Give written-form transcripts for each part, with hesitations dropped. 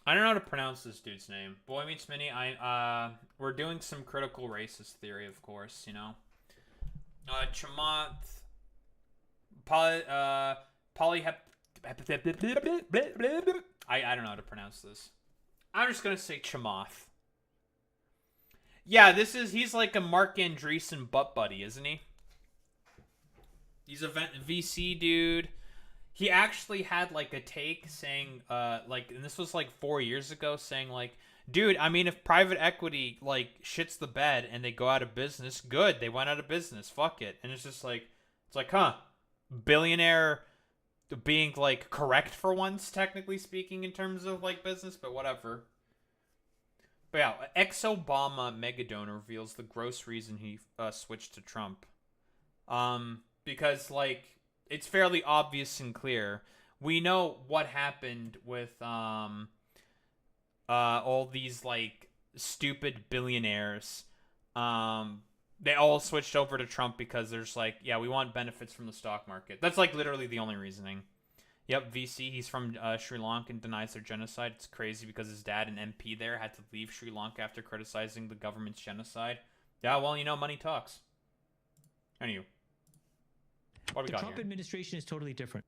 I don't know how to pronounce this dude's name. Boy Meets Mini. We're doing some critical racist theory, of course. You know, Chamath, poly, polyhep. I don't know how to pronounce this. I'm just gonna say Chamath. Yeah, he's like a Mark Andreessen butt buddy, isn't he? He's a VC dude. He actually had like a take saying like, and this was like 4 years ago, saying like, dude, I mean, if private equity like shits the bed and they go out of business, good, they went out of business, fuck it. And it's just like, it's like, huh, billionaire being like correct for once, technically speaking, in terms of like business, but whatever. But yeah, ex-Obama mega donor reveals the gross reason he switched to Trump. Because like it's fairly obvious and clear. We know what happened with all these like stupid billionaires. They all switched over to Trump because there's like, yeah, we want benefits from the stock market. That's like literally the only reasoning. Yep, VC. He's from Sri Lanka and denies their genocide. It's crazy because his dad, an MP there, had to leave Sri Lanka after criticizing the government's genocide. Yeah, well, you know, money talks. Anyway, what do we The got Trump here? administration is totally different.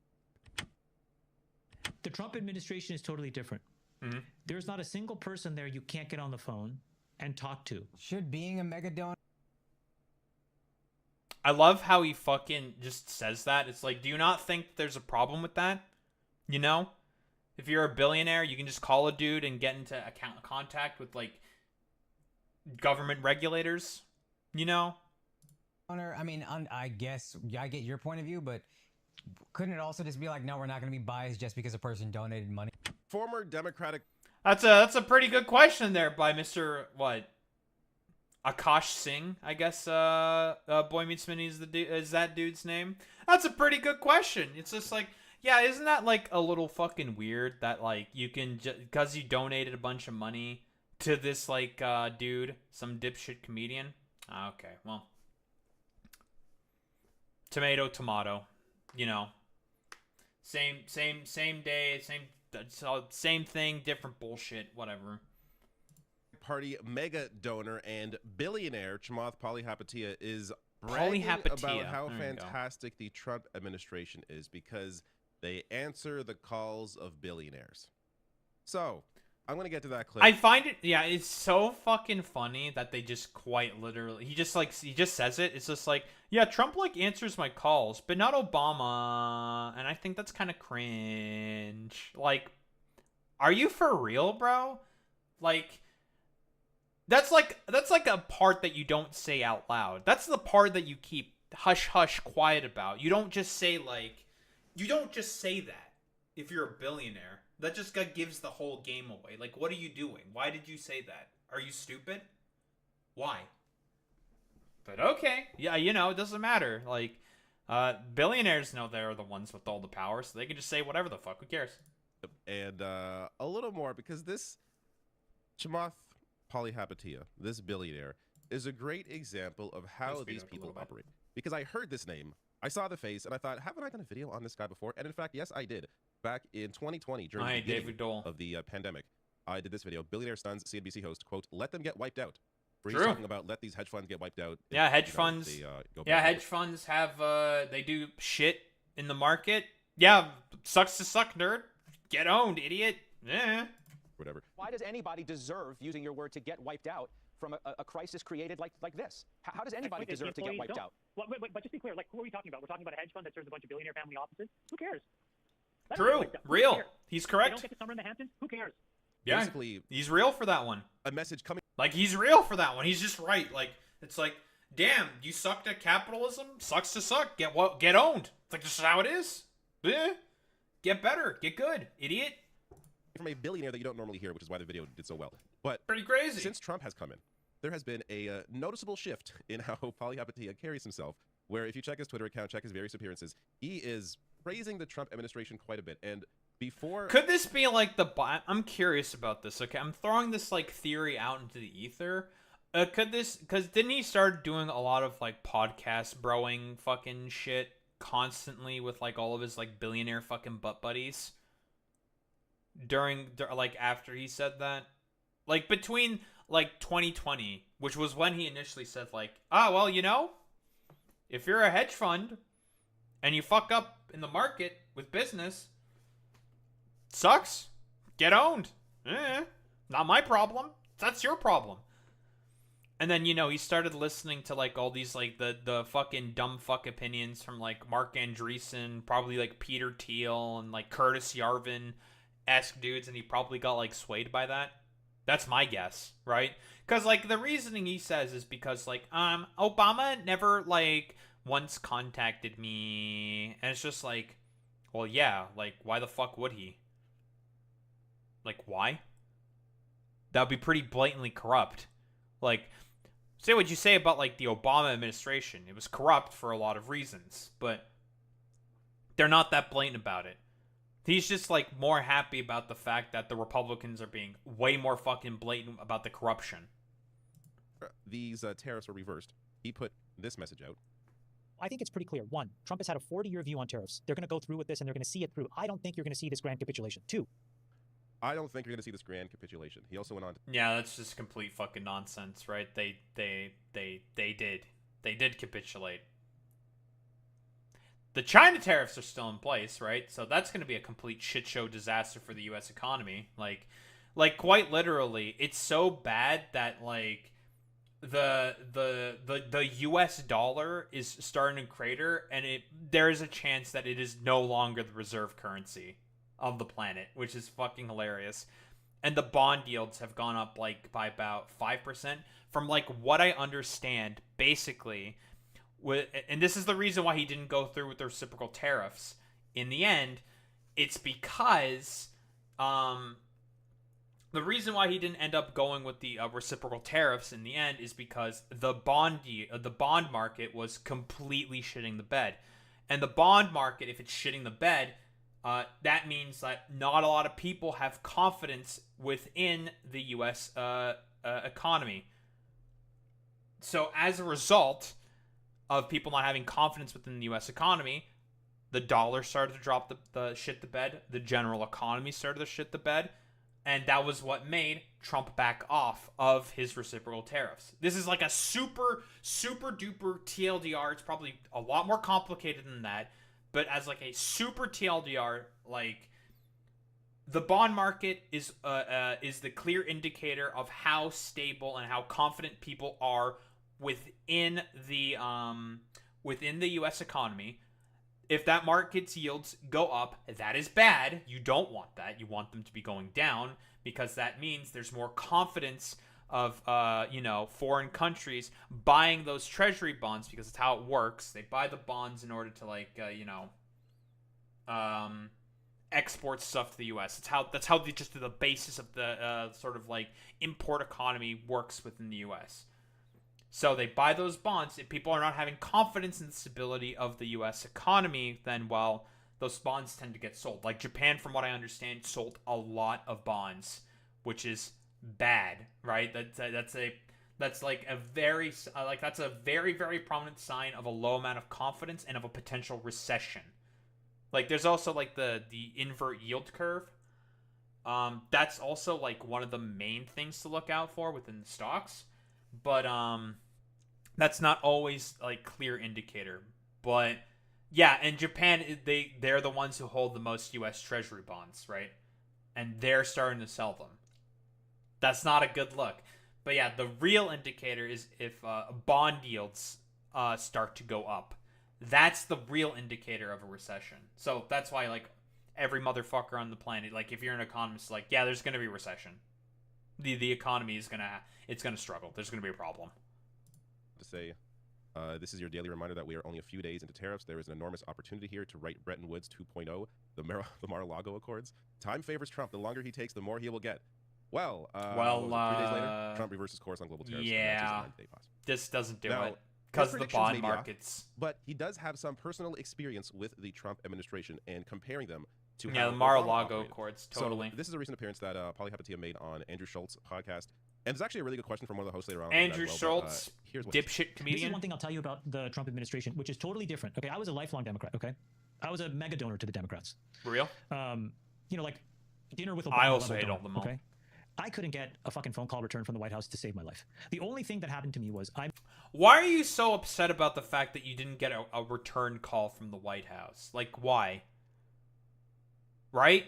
The Trump administration is totally different. Mm-hmm. There's not a single person there you can't get on the phone and talk to. Should being a mega donor I love how he fucking just says that. It's like, do you not think there's a problem with that? You know? If you're a billionaire, you can just call a dude and get into contact with, like, government regulators. You know? I mean, I guess I get your point of view, but couldn't it also just be like, no, we're not going to be biased just because a person donated money? Former Democratic That's a pretty good question there by Mr. What? Akash Singh, I guess. Boy Meets Mini is that dude's name. That's a pretty good question. It's just like, yeah, isn't that like a little fucking weird that like you can because you donated a bunch of money to this like dude, some dipshit comedian. Okay, well, tomato, tomato. You know, same day, same thing, different bullshit, whatever. Party mega donor and billionaire Chamath Palihapitiya is bragging about how fantastic the Trump administration is because they answer the calls of billionaires. So, I'm going to get to that clip. I find it, yeah, it's so fucking funny that they just quite literally, he just says it. It's just like, yeah, Trump like answers my calls, but not Obama. And I think that's kind of cringe. Like, are you for real, bro? Like, that's like a part that you don't say out loud. That's the part that you keep hush hush quiet about. You don't just say that if you're a billionaire. That just gives the whole game away. Like, what are you doing? Why did you say that? Are you stupid? Why? But okay. Yeah, you know, it doesn't matter. Like, billionaires know they're the ones with all the power, so they can just say whatever the fuck. Who cares? And a little more, because this Chamath Palihapitiya, this billionaire, is a great example of how these people operate. Because I heard this name, I saw the face, and I thought, haven't I done a video on this guy before? And in fact, yes, I did. Back in 2020, during the beginning of the pandemic, I did this video. Billionaire stuns CNBC host, quote, let them get wiped out. Where he's talking about let these hedge funds get wiped out. Yeah, hedge funds. Hedge funds have, they do shit in the market. Yeah, sucks to suck, nerd. Get owned, idiot. Yeah. Whatever. Why does anybody deserve, using your word, to get wiped out from a crisis created like this? How does anybody deserve to get wiped out? Well, but just be clear, like, who are we talking about? We're talking about a hedge fund that serves a bunch of billionaire family offices? Who cares? True. Real. He's correct. They don't get to summer in the Hamptons? Who cares? Yeah, basically, he's real for that one. A message coming. Like, he's real for that one. He's just right. Like, it's like, damn, you sucked at capitalism? Sucks to suck. Get owned. It's like, this is how it is. Yeah. Get better. Get good. Idiot. From a billionaire that you don't normally hear, which is why the video did so well. But pretty crazy. Since Trump has come in, there has been a noticeable shift in how Palihapitiya carries himself, where if you check his Twitter account, check his various appearances, he is praising the Trump administration quite a bit. And before... Could this be like I'm curious about this, okay? I'm throwing this, like, theory out into the ether. Could this... Because didn't he start doing a lot of, like, podcast broing fucking shit constantly with, like, all of his, like, billionaire fucking butt buddies? like after he said that, like between like 2020, which was when he initially said like, well, if you're a hedge fund and you fuck up in the market with business, sucks, get owned. Not my problem. That's your problem. And then, he started listening to like all these like the fucking dumb fuck opinions from like Mark Andreessen, probably like Peter Thiel and like Curtis Yarvin-esque dudes, and he probably got like swayed by that. That's my guess, right? Because like the reasoning he says is because like Obama never like once contacted me, and it's just like, well, yeah, like why the fuck would he? Like why? That would be pretty blatantly corrupt. Like, say what you say about like the Obama administration, it was corrupt for a lot of reasons, but they're not that blatant about it. He's just like more happy about the fact that the Republicans are being way more fucking blatant about the corruption. These tariffs were reversed. He put this message out. I think it's pretty clear. One, Trump has had a 40-year view on tariffs. They're going to go through with this, and they're going to see it through. I don't think you're going to see this grand capitulation. Two, I don't think you're going to see this grand capitulation. He also went on to... Yeah, that's just complete fucking nonsense, right? They did capitulate. The China tariffs are still in place, right? So that's going to be a complete shit show disaster for the U.S. economy. Like quite literally, it's so bad that like the U.S. dollar is starting to crater, and there is a chance that it is no longer the reserve currency of the planet, which is fucking hilarious. And the bond yields have gone up like by about 5%. From like what I understand, basically, and this is the reason why he didn't go through with the reciprocal tariffs in the end. It's because the reason why he didn't end up going with the reciprocal tariffs in the end is because the bond market was completely shitting the bed. And the bond market, if it's shitting the bed, that means that not a lot of people have confidence within the U.S. Economy. So as a result of people not having confidence within the U.S. economy, the dollar started to drop the shit the bed. The general economy started to shit the bed. And that was what made Trump back off of his reciprocal tariffs. This is like a super, super duper TLDR. It's probably a lot more complicated than that. But as like a super TLDR, like the bond market is the clear indicator of how stable and how confident people are within the U.S. economy. If that market's yields go up, that is bad. You don't want that. You want them to be going down, because that means there's more confidence of foreign countries buying those treasury bonds, because it's how it works. They buy the bonds in order to export stuff to the U.S. That's how just the basis of the sort of like import economy works within the U.S. So they buy those bonds. If people are not having confidence in the stability of the U.S. economy, then, well, those bonds tend to get sold. Like Japan, from what I understand, sold a lot of bonds, which is bad, right? That's a very, very prominent sign of a low amount of confidence and of a potential recession. Like there's also like the invert yield curve. That's also like one of the main things to look out for within the stocks. But that's not always like clear indicator. But yeah, and Japan, they're the ones who hold the most U.S. Treasury bonds, right? And they're starting to sell them. That's not a good look. But yeah, the real indicator is if bond yields start to go up. That's the real indicator of a recession. So that's why like every motherfucker on the planet, like if you're an economist, like yeah, there's gonna be a recession. The economy is gonna struggle. There's gonna be a problem. To say, this is your daily reminder that we are only a few days into tariffs. There is an enormous opportunity here to write Bretton Woods 2.0, the Mar-a-Lago Accords. Time favors Trump. The longer he takes, the more he will get. Well, 3 days later, Trump reverses course on global tariffs. Yeah, this doesn't do it because of the bond markets. But he does have some personal experience with the Trump administration and comparing them to the Mar-a-Lago Accords. Totally. So this is a recent appearance that Polly Hapatia made on Andrew Schultz's podcast. And it's actually a really good question from one of the hosts later on. Andrew Schultz, dipshit comedian. This is one thing I'll tell you about the Trump administration, which is totally different. Okay, I was a lifelong Democrat. Okay, I was a mega donor to the Democrats. For real? dinner with Obama. I also level hate all donor, them all. Okay. I couldn't get a fucking phone call returned from the White House to save my life. The only thing that happened to me was Why are you so upset about the fact that you didn't get a return call from the White House? Like, why? Right?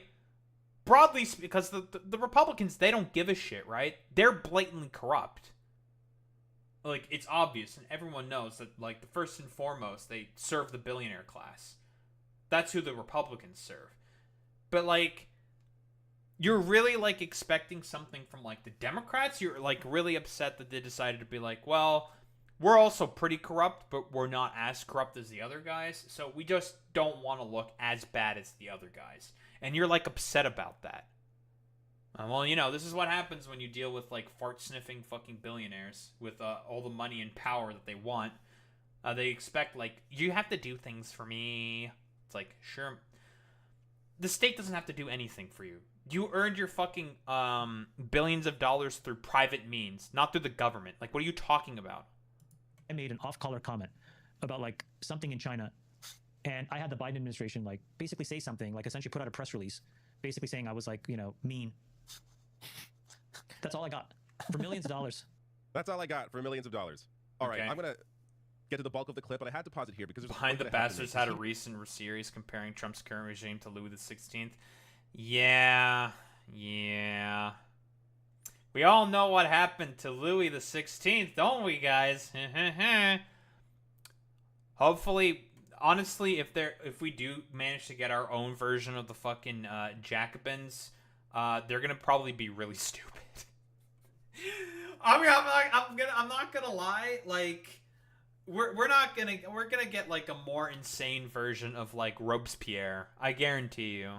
Broadly, because the Republicans, they don't give a shit, right? They're blatantly corrupt. Like, it's obvious, and everyone knows that, like, the first and foremost, they serve the billionaire class. That's who the Republicans serve. But, like, you're really, like, expecting something from, like, the Democrats? You're, like, really upset that they decided to be like, well, we're also pretty corrupt, but we're not as corrupt as the other guys, so we just don't want to look as bad as the other guys. And you're, like, upset about that. Well, you know, this is what happens when you deal with, like, fart-sniffing fucking billionaires with all the money and power that they want. They expect, like, you have to do things for me. It's like, sure. The state doesn't have to do anything for you. You earned your fucking billions of dollars through private means, not through the government. Like, what are you talking about? I made an off-color comment about like something in China, and I had the Biden administration like basically say something, like essentially put out a press release, basically saying I was like, you know, mean. That's all I got for millions of dollars. That's all I got for millions of dollars. All right, Okay. I'm gonna get to the bulk of the clip, but I had to pause it here because there's a Behind point the that I have to Bastards make. had a recent series comparing Trump's current regime to Louis XVI. Yeah. We all know what happened to Louis XVI, don't we, guys? Hopefully, honestly, if we do manage to get our own version of the fucking Jacobins, they're gonna probably be really stupid. I mean, I'm not gonna lie, like. We're gonna get like a more insane version of like Robespierre, I guarantee you.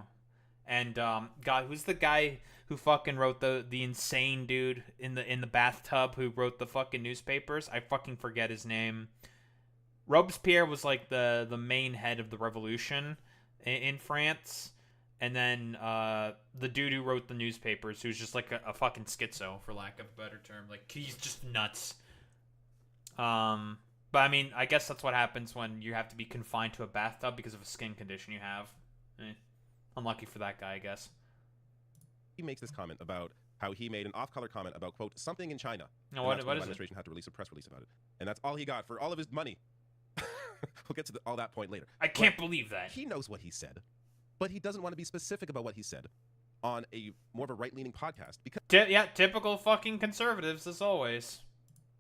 And God, who's the guy who fucking wrote the insane dude in the bathtub who wrote the fucking newspapers? I fucking forget his name. Robespierre was like the main head of the revolution in France, and then the dude who wrote the newspapers, who's just like a fucking schizo, for lack of a better term. Like, he's just nuts. But I mean, I guess that's what happens when you have to be confined to a bathtub because of a skin condition you have. Unlucky for that guy, I guess. He makes this comment about how he made an off-color comment about, quote, something in China. No, And what that's when is the it? administration had to release a press release about it. And that's all he got for all of his money. We'll get to all that point later. I can't believe that. He knows what he said, but he doesn't want to be specific about what he said on a more of a right-leaning podcast because Yeah, typical fucking conservatives, as always.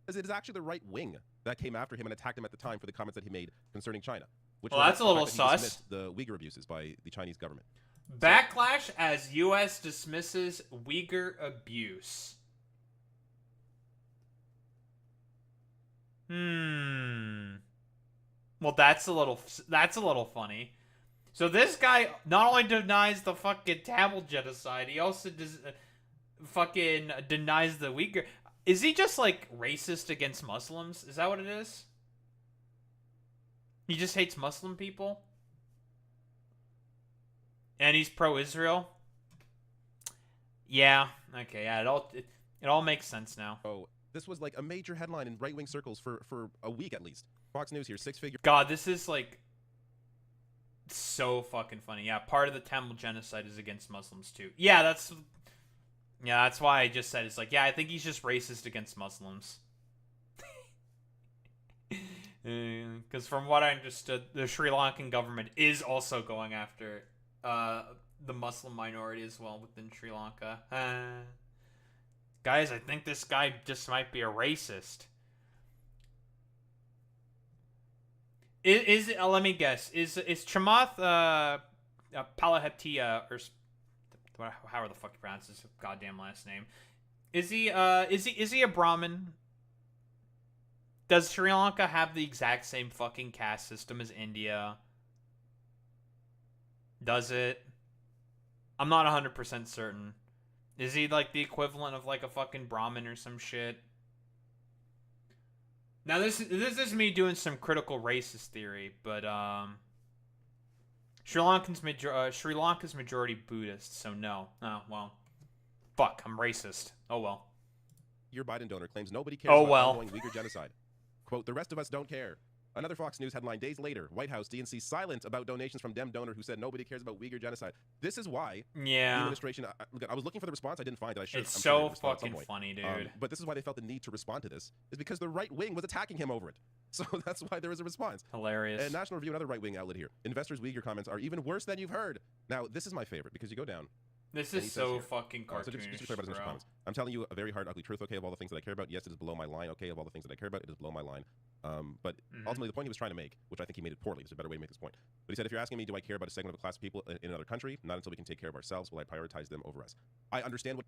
it is actually the right wing that came after him and attacked him at the time for the comments that he made concerning China. Which Well, were that's a the little fact that he sus. dismissed the Uyghur abuses by the Chinese government. Backlash as U.S. dismisses Uyghur abuse. Well, that's a little funny. So this guy not only denies the fucking Tamil genocide, he also fucking denies the Uyghur. Is he just like racist against Muslims? Is that what it is? He just hates Muslim people? And he's pro-Israel? Yeah. Okay, yeah, it all makes sense now. Oh, this was like a major headline in right-wing circles for a week at least. Fox News here, six-figure. God, this is like so fucking funny. Yeah, part of the Tamil genocide is against Muslims too. Yeah, that's why I just said it's like, yeah, I think he's just racist against Muslims. Because from what I understood, the Sri Lankan government is also going after the Muslim minority as well within Sri Lanka. Guys, I think this guy just might be a racist. Let me guess. Is Chamath Palihapitiya, or however the fuck you pronounce his goddamn last name? Is he a Brahmin? Does Sri Lanka have the exact same fucking caste system as India? Does it? I'm not 100% certain. Is he like the equivalent of like a fucking Brahmin or some shit? Now this is me doing some critical racist theory, but Sri Lanka's majority Buddhist, so no. Oh well. Fuck, I'm racist. Oh well. Your Biden donor claims nobody cares Oh, about well. ongoing Uyghur genocide. Quote, the rest of us don't care. Another Fox News headline: days later, White House DNC silent about donations from Dem donor who said nobody cares about Uyghur genocide. This is why the Yeah. administration. I was looking for the response. I didn't find it. It's I'm sure so they respond at some fucking point. funny, dude. But this is why they felt the need to respond to this, is because the right wing was attacking him over it. So that's why there was a response. Hilarious. And National Review, another right wing outlet here. Investors' Uyghur comments are even worse than you've heard. Now, this is my favorite because you go down. This and he is says so here- fucking So just cartoonish, to clarify about his bro. comments. I'm telling you a very hard, ugly truth. Okay, of all the things that I care about, yes, it is below my line. Okay, of all the things that I care about, it is below my line. But ultimately, the point he was trying to make, which I think he made it poorly, there's a better way to make this point. But he said, if you're asking me, do I care about a segment of a class of people in another country? Not until we can take care of ourselves will I prioritize them over us. I understand what.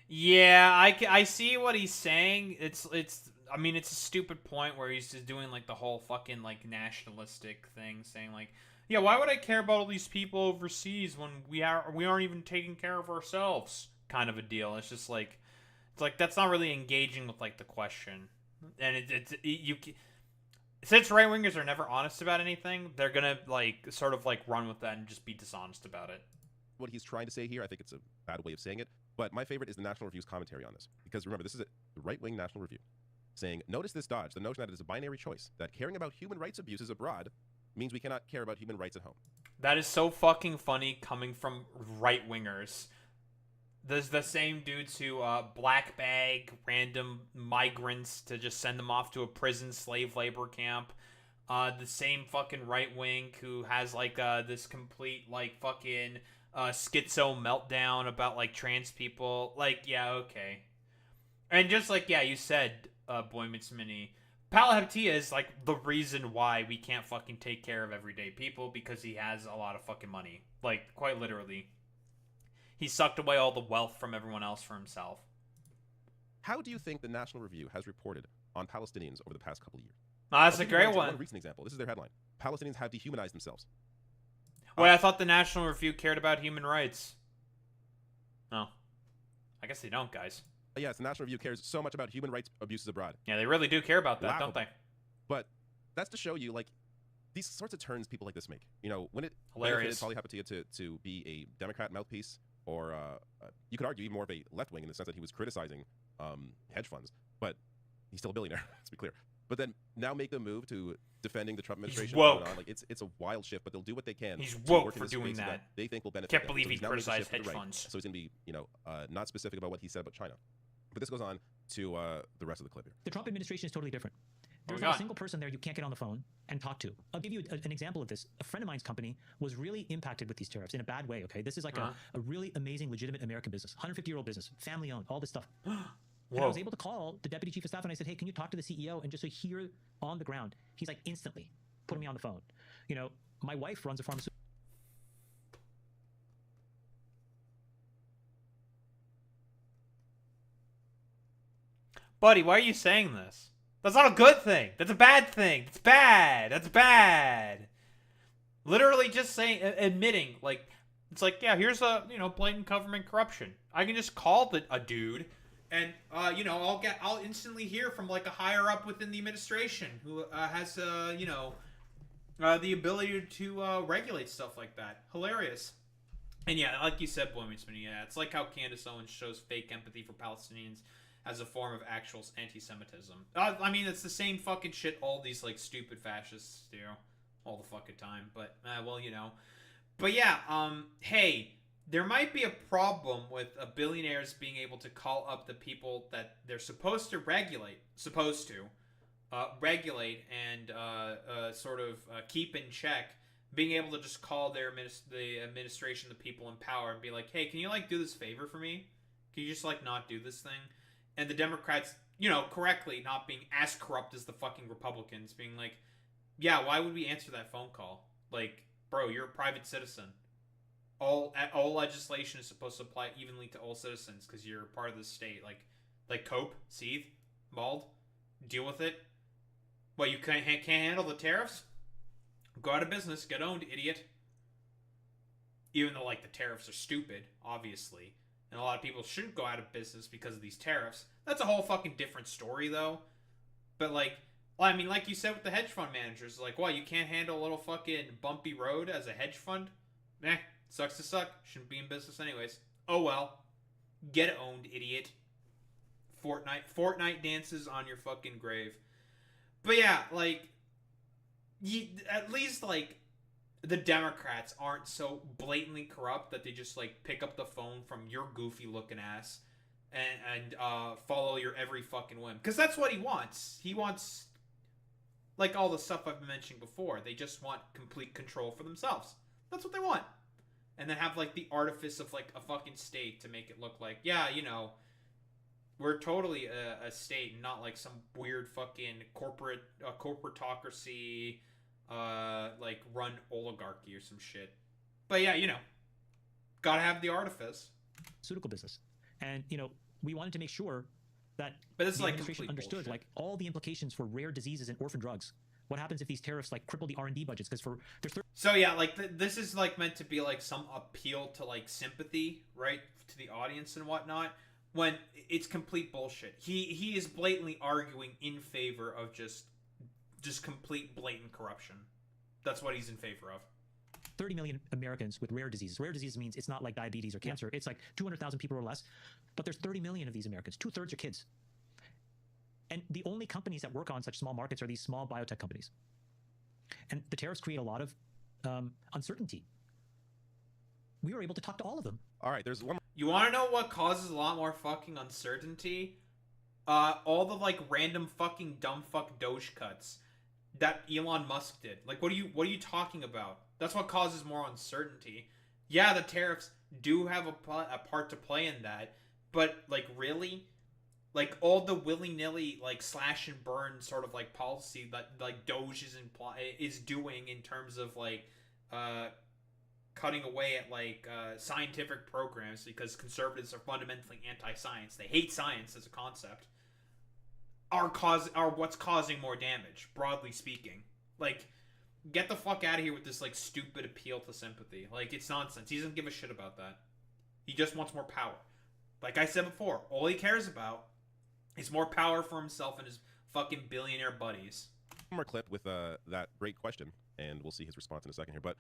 Yeah, I see what he's saying. I mean, it's a stupid point where he's just doing like the whole fucking like nationalistic thing, saying like, yeah, why would I care about all these people overseas when we aren't even taking care of ourselves? Kind of a deal. It's just like, that's not really engaging with like the question, and since right wingers are never honest about anything, they're gonna like sort of like run with that and just be dishonest about it. What he's trying to say here. I think it's a bad way of saying it, but my favorite is the National Review's commentary on this. Because remember, this is a right-wing National Review saying, notice this dodge, the notion that it is a binary choice, that caring about human rights abuses abroad means we cannot care about human rights at home. That is so fucking funny coming from right wingers. There's the same dudes who black bag random migrants to just send them off to a prison slave labor camp. The same fucking right wing who has like this complete like fucking schizo meltdown about like trans people. Like, yeah, okay. And just like, yeah, you said, Boy Meets Mini, Palahapitiya is like the reason why we can't fucking take care of everyday people, because he has a lot of fucking money. Like, quite literally. He sucked away all the wealth from everyone else for himself. How do you think the National Review has reported on Palestinians over the past couple of years? That's I'll a give you great one. One recent example. This is their headline. Palestinians have dehumanized themselves. Wait, I thought the National Review cared about human rights. Oh. I guess they don't, guys. Yes, the National Review cares so much about human rights abuses abroad. Yeah, they really do care about that, Laughable. don't they? But that's to show you, like, these sorts of turns people like this make. You know, when it Hilarious. benefited Palahapitiya to be a Democrat mouthpiece, or you could argue even more of a left wing in the sense that he was criticizing hedge funds, but he's still a billionaire. Let's be clear. But then now make the move to defending the Trump administration. woke. Like it's a wild shift, but they'll do what they can. He's to woke work in for this doing space that. They think will benefit. Can't them. believe So he he's now making a criticized shift to the hedge right. funds. So he's gonna be, not specific about what he said about China. But this goes on to the rest of the clip here. The Trump administration is totally different. There's we not got? a single person there you can't get on the phone and talk to. I'll give you an example of this. A friend of mine's company was really impacted with these tariffs in a bad way, okay? This is like a really amazing, legitimate American business, 150-year-old business, family-owned, all this stuff. And I was able to call the deputy chief of staff and I said, hey, can you talk to the CEO? And just so hear on the ground, he's like instantly putting me on the phone. You know, my wife runs a pharmaceutical. Buddy, why are you saying this? That's not a good thing. That's a bad thing. It's bad. That's bad. Literally just saying, admitting, like, it's like, yeah, here's a, blatant government corruption. I can just call a dude and, I'll instantly hear from, like, a higher up within the administration who has, the ability to regulate stuff like that. Hilarious. And yeah, like you said, Boy Meets Mini, yeah, it's like how Candace Owens shows fake empathy for Palestinians as a form of actual anti-Semitism. I mean, it's the same fucking shit all these, like, stupid fascists do all the fucking time. But, But yeah, hey, there might be a problem with billionaires being able to call up the people that they're supposed to regulate, and sort of keep in check, being able to just call the administration, the people in power, and be like, hey, can you, like, do this favor for me? Can you just, like, not do this thing? And the Democrats, correctly not being as corrupt as the fucking Republicans, being like, yeah, why would we answer that phone call? Like, bro, you're a private citizen. All legislation is supposed to apply evenly to all citizens because you're part of the state. Like cope, seethe, mauled, deal with it. What, you can't handle the tariffs? Go out of business, get owned, idiot. Even though, like, the tariffs are stupid, obviously. And a lot of people shouldn't go out of business because of these tariffs. That's a whole fucking different story, though. But, like you said with the hedge fund managers, like, what, you can't handle a little fucking bumpy road as a hedge fund? Sucks to suck. Shouldn't be in business anyways. Oh well. Get owned, idiot. Fortnite dances on your fucking grave. But yeah, like, at least like the Democrats aren't so blatantly corrupt that they just like pick up the phone from your goofy looking ass and follow your every fucking whim. Because that's what he wants. He wants, like all the stuff I've mentioned before. They just want complete control for themselves. That's what they want. And then have like the artifice of like a fucking state to make it look like, yeah, you know, we're totally a state and not like some weird fucking corporatocracy, like run oligarchy or some shit. But yeah, you know, gotta have the artifice. Pharmaceutical business, and you know, we wanted to make sure that But this is the like administration complete understood bullshit. like all the implications for rare diseases and orphan drugs. What happens if these tariffs like cripple the R&D budgets? Because for there's So yeah, like this is like meant to be like some appeal to like sympathy, right, to the audience and whatnot. When it's complete bullshit. He is blatantly arguing in favor of just complete blatant corruption. That's what he's in favor of. 30 million Americans with rare diseases. Rare disease means it's not like diabetes or cancer. It's like 200,000 people or less. But there's 30 million of these Americans. 2/3 are kids. And the only companies that work on such small markets are these small biotech companies. And the tariffs create a lot of uncertainty. We were able to talk to all of them. All right, there's one. You want to know what causes a lot more fucking uncertainty? All the like random fucking dumb fuck Doge cuts that Elon Musk did. Like, what are you talking about? That's what causes more uncertainty. Yeah, the tariffs do have a part to play in that, but like really, like all the willy nilly like slash and burn sort of like policy that like Doge is doing in terms of like cutting away at like scientific programs because conservatives are fundamentally anti-science. They hate science as a concept. Are what's causing more damage, broadly speaking. Like, get the fuck out of here with this like stupid appeal to sympathy. Like, it's nonsense. He doesn't give a shit about that. He just wants more power. Like I said before, all he cares about is more power for himself and his fucking billionaire buddies. One more clip with that great question, and we'll see his response in a second here. But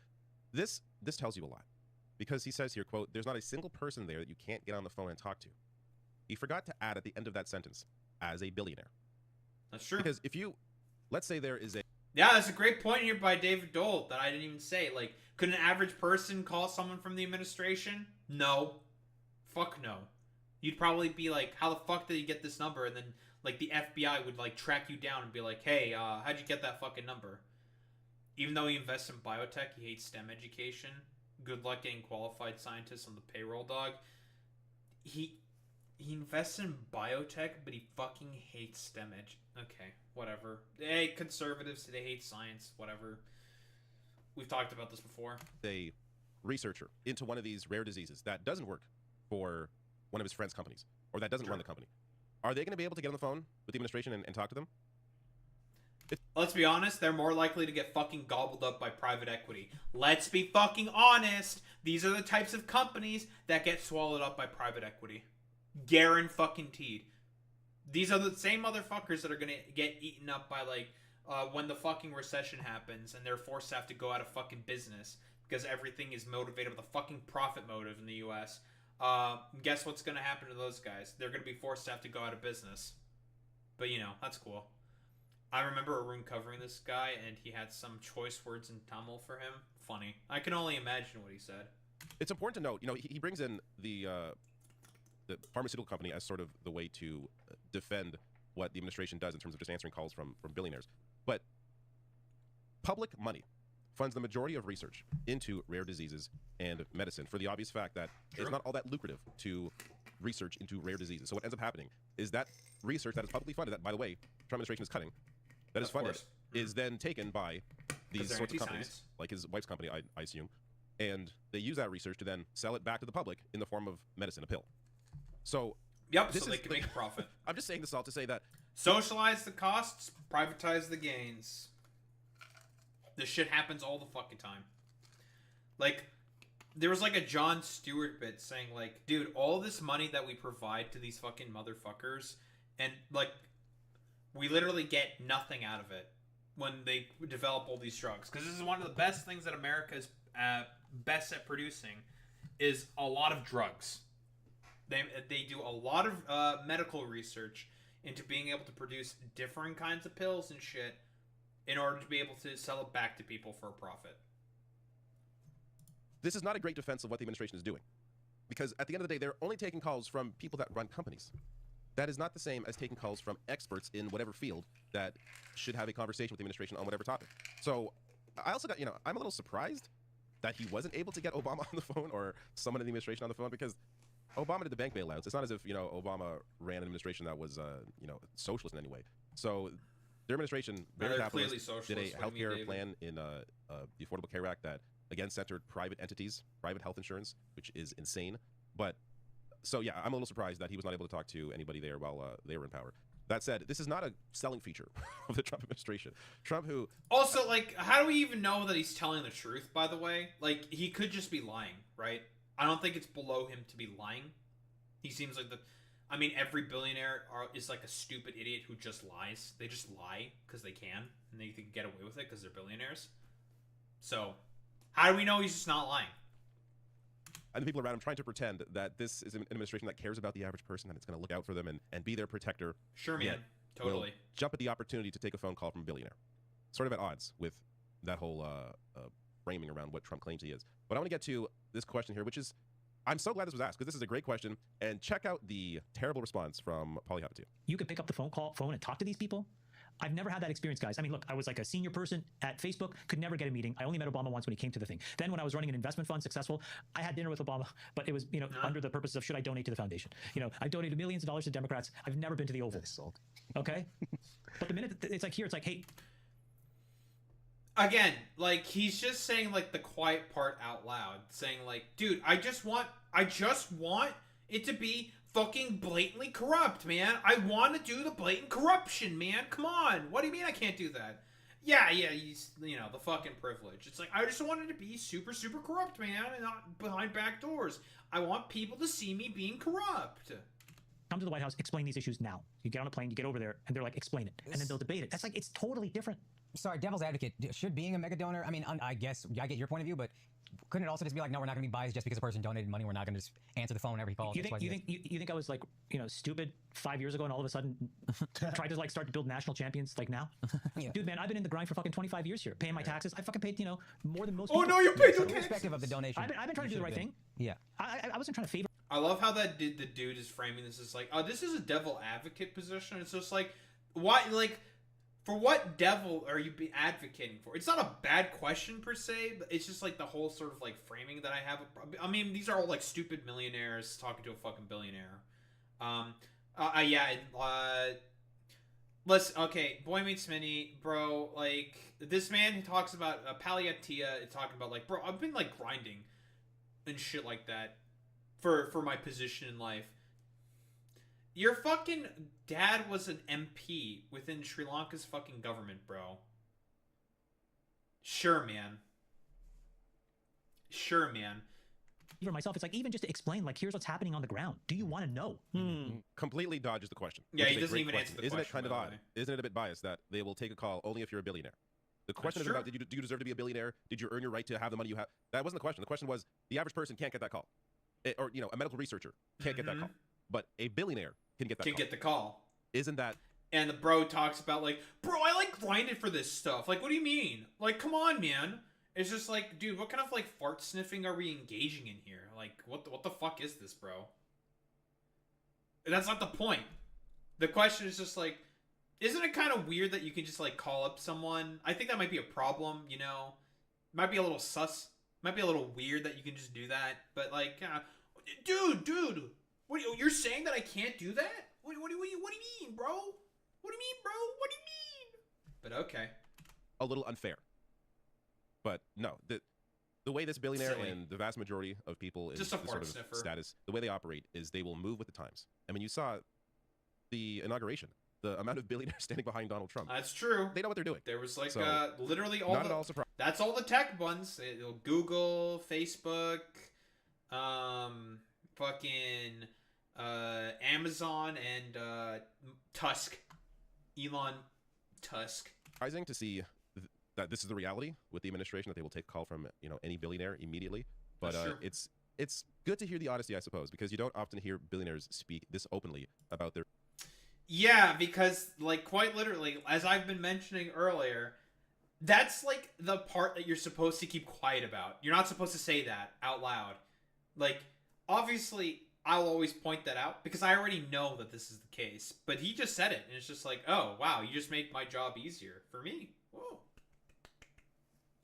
this tells you a lot, because he says here, quote, "There's not a single person there that you can't get on the phone and talk to." He forgot to add at the end of that sentence, "as a billionaire." That's true. Because if you, let's say there is a Yeah, that's a great point here by David Dole that I didn't even say. Like, could an average person call someone from the administration? No. Fuck no. You'd probably be like, how the fuck did you get this number? And then, like, the FBI would, like, track you down and be like, hey, how'd you get that fucking number? Even though he invests in biotech, he hates STEM education. Good luck getting qualified scientists on the payroll, dog. He invests in biotech, but he fucking hates STEM Okay, whatever. Hey, conservatives, they hate science, whatever. We've talked about this before. a researcher into one of these rare diseases that doesn't work for one of his friend's companies, or that doesn't run the company, are they going to be able to get on the phone with the administration and talk to them? Let's be honest, they're more likely to get fucking gobbled up by private equity. Let's be fucking honest. These are the types of companies that get swallowed up by private equity. Guaranteed. These are the same motherfuckers that are gonna get eaten up by like when the fucking recession happens and they're forced to have to go out of fucking business because everything is motivated with a fucking profit motive in the US. Guess what's gonna happen to those guys? They're gonna be forced to have to go out of business. But you know, that's cool. I remember Arun covering this guy and he had some choice words in Tamil for him. Funny. I can only imagine what he said. It's important to note, you know, he brings in the pharmaceutical company as sort of the way to defend what the administration does in terms of just answering calls from billionaires. But public money funds the majority of research into rare diseases and medicine for the obvious fact that it's not all that lucrative to research into rare diseases. So what ends up happening is that research that is publicly funded, that, by the way, Trump administration is cutting, that is funded, is then taken by these sorts of companies, like his wife's company, I assume, and they use that research to then sell it back to the public in the form of medicine, a pill. So yep, so they can make a profit. I'm just saying this all to say that socialize the costs, privatize the gains. This shit happens all the fucking time. Like, there was like a Jon Stewart bit saying like, dude, all this money that we provide to these fucking motherfuckers, and like, we literally get nothing out of it when they develop all these drugs. Because this is one of the best things that America is best at producing, is a lot of drugs. They do a lot of medical research into being able to produce different kinds of pills and shit in order to be able to sell it back to people for a profit. This is not a great defense of what the administration is doing. Because at the end of the day, they're only taking calls from people that run companies. That is not the same as taking calls from experts in whatever field that should have a conversation with the administration on whatever topic. So I also got, I'm a little surprised that he wasn't able to get Obama on the phone or someone in the administration on the phone, because Obama did the bank bailouts. It's not as if, Obama ran an administration that was, socialist in any way. So their administration, very capitalist, did a healthcare plan in the Affordable Care Act that, again, centered private entities, private health insurance, which is insane. But so, yeah, I'm a little surprised that he was not able to talk to anybody there while they were in power. That said, this is not a selling feature of the Trump administration. Trump, who... Also, like, how do we even know that he's telling the truth, by the way? Like, he could just be lying, right? I don't think it's below him to be lying. He seems like every billionaire is like a stupid idiot who just lies. They just lie because they can, and they can get away with it because they're billionaires. So, how do we know he's just not lying? And the people around him trying to pretend that this is an administration that cares about the average person, that it's going to look out for them and be their protector. Sure, man. Totally. Jump at the opportunity to take a phone call from a billionaire. Sort of at odds with that whole framing around what Trump claims he is. But I want to get to this question here, which is, I'm so glad this was asked, because this is a great question. And check out the terrible response from Polly Hapatia. You could pick up the phone and talk to these people. I've never had that experience, guys. I mean, look, I was like a senior person at Facebook, could never get a meeting. I only met Obama once when he came to the thing. Then when I was running an investment fund, successful, I had dinner with Obama, but it was, under the purpose of, should I donate to the foundation? I donated millions of dollars to Democrats. I've never been to the Oval. Okay? But the minute it's like here, it's like, hey. Again, like, he's just saying, like, the quiet part out loud. Saying, like, dude, I just want it to be fucking blatantly corrupt, man. I want to do the blatant corruption, man. Come on. What do you mean I can't do that? Yeah, he's, the fucking privilege. It's like, I just want it to be super, super corrupt, man, and not behind back doors. I want people to see me being corrupt. Come to the White House, explain these issues now. You get on a plane, you get over there, and they're like, explain it. And then they'll debate it. That's like, it's totally different. Sorry, devil's advocate. Should being a mega donor, I guess I get your point of view, but couldn't it also just be like, no, we're not going to be biased just because a person donated money. We're not going to just answer the phone whenever he calls. You think I was like, stupid 5 years ago and all of a sudden tried to like start to build national champions like now? Yeah. Dude, man, I've been in the grind for fucking 25 years here, paying my taxes. I fucking paid, more than most people. Oh, no, you paid your taxes. Irrespective of the donation. I've been trying to do the right thing. Yeah. I wasn't trying to favor. I love how the dude is framing this as like, oh, this is a devil advocate position. It's just like, why, like, for what devil are you advocating for? It's not a bad question per se, but it's just like the whole sort of like framing that I have. I mean, these are all like stupid millionaires talking to a fucking billionaire. Okay, Boy Meets Mini, bro. Like, this man who talks about Palliatia is talking about like, bro, I've been like grinding and shit like that for my position in life. Your fucking dad was an MP within Sri Lanka's fucking government, bro. Sure, man. For myself, it's like, even just to explain, like, here's what's happening on the ground. Do you want to know? Completely dodges the question. Yeah, he doesn't even answer the question. Isn't it kind of odd? Isn't it a bit biased that they will take a call only if you're a billionaire? The question is about, do you deserve to be a billionaire? Did you earn your right to have the money you have? That wasn't the question. The question was, the average person can't get that call. Or, a medical researcher can't get that call. But a billionaire can get that call. Get the call. Isn't that... And the bro talks about, like, bro, I, like, grinded for this stuff. Like, what do you mean? Like, come on, man. It's just like, dude, what kind of, like, fart sniffing are we engaging in here? Like, what the fuck is this, bro? That's not the point. The question is just, like, isn't it kind of weird that you can just, like, call up someone? I think that might be a problem, Might be a little sus. Might be a little weird that you can just do that. But, like, dude, what, you're saying that I can't do that? What do you mean, bro? What do you mean, bro? What do you mean? But okay. A little unfair. But no, the way this billionaire and the vast majority of people in this sort of status, the way they operate is they will move with the times. I mean, you saw the inauguration, the amount of billionaires standing behind Donald Trump. That's true. They know what they're doing. There was like literally all not at all surprised. That's all the tech ones. Google, Facebook, fucking Amazon, and Tusk. Elon Tusk. Surprising to see that this is the reality with the administration, that they will take a call from any billionaire immediately. But it's good to hear the honesty, I suppose, because you don't often hear billionaires speak this openly about their... Yeah, because, like, quite literally, as I've been mentioning earlier, That's like the part that you're supposed to keep quiet about. You're not supposed to say that out loud. Like, obviously, I'll always point that out because I already know that this is the case. But he just said it, and it's just like, oh, wow, you just made my job easier for me. Whoa.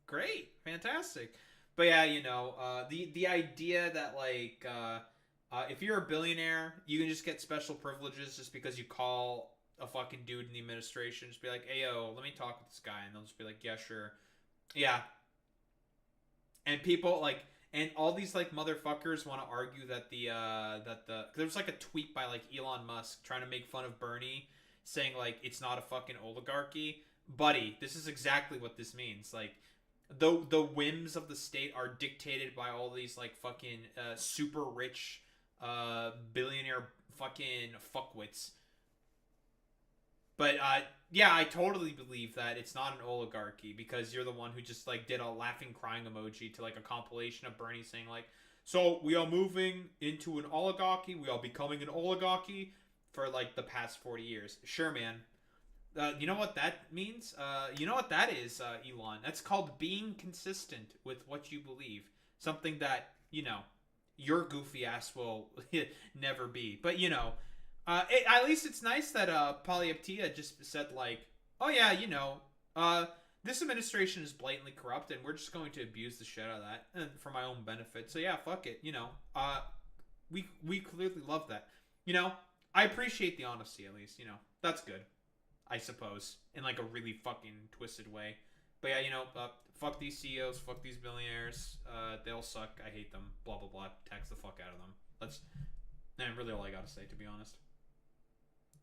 Great. Fantastic. But yeah, you know, the idea that, like, if you're a billionaire, you can just get special privileges just because you call a fucking dude in the administration, just be like, hey, yo, let me talk with this guy. And they'll just be like, yeah, sure. Yeah. And people, like, and all these, like, motherfuckers want to argue that there was, like, a tweet by, like, Elon Musk trying to make fun of Bernie, saying, like, it's not a fucking oligarchy. Buddy, this is exactly what this means. Like, the whims of the state are dictated by all these, like, fucking super rich billionaire fucking fuckwits. But yeah, I totally believe that it's not an oligarchy because you're the one who just, like, did a laughing crying emoji to, like, a compilation of Bernie saying, like, so we are moving into an oligarchy, we are becoming an oligarchy for, like, the past 40 years. Sure, man. You know what that means? You know what that is, Elon? That's called being consistent with what you believe. Something that, you know, your goofy ass will never be. But, you know, at least it's nice that Polyaptia just said, like, oh yeah, you know, this administration is blatantly corrupt and we're just going to abuse the shit out of that and for my own benefit. So yeah, fuck it, you know. We clearly love that. You know, I appreciate the honesty at least, you know. That's good. I suppose, in like a really fucking twisted way. But yeah, you know, fuck these CEOs, fuck these billionaires. They all suck. I hate them. Blah blah blah. Tax the fuck out of them. That's really all I gotta say, to be honest.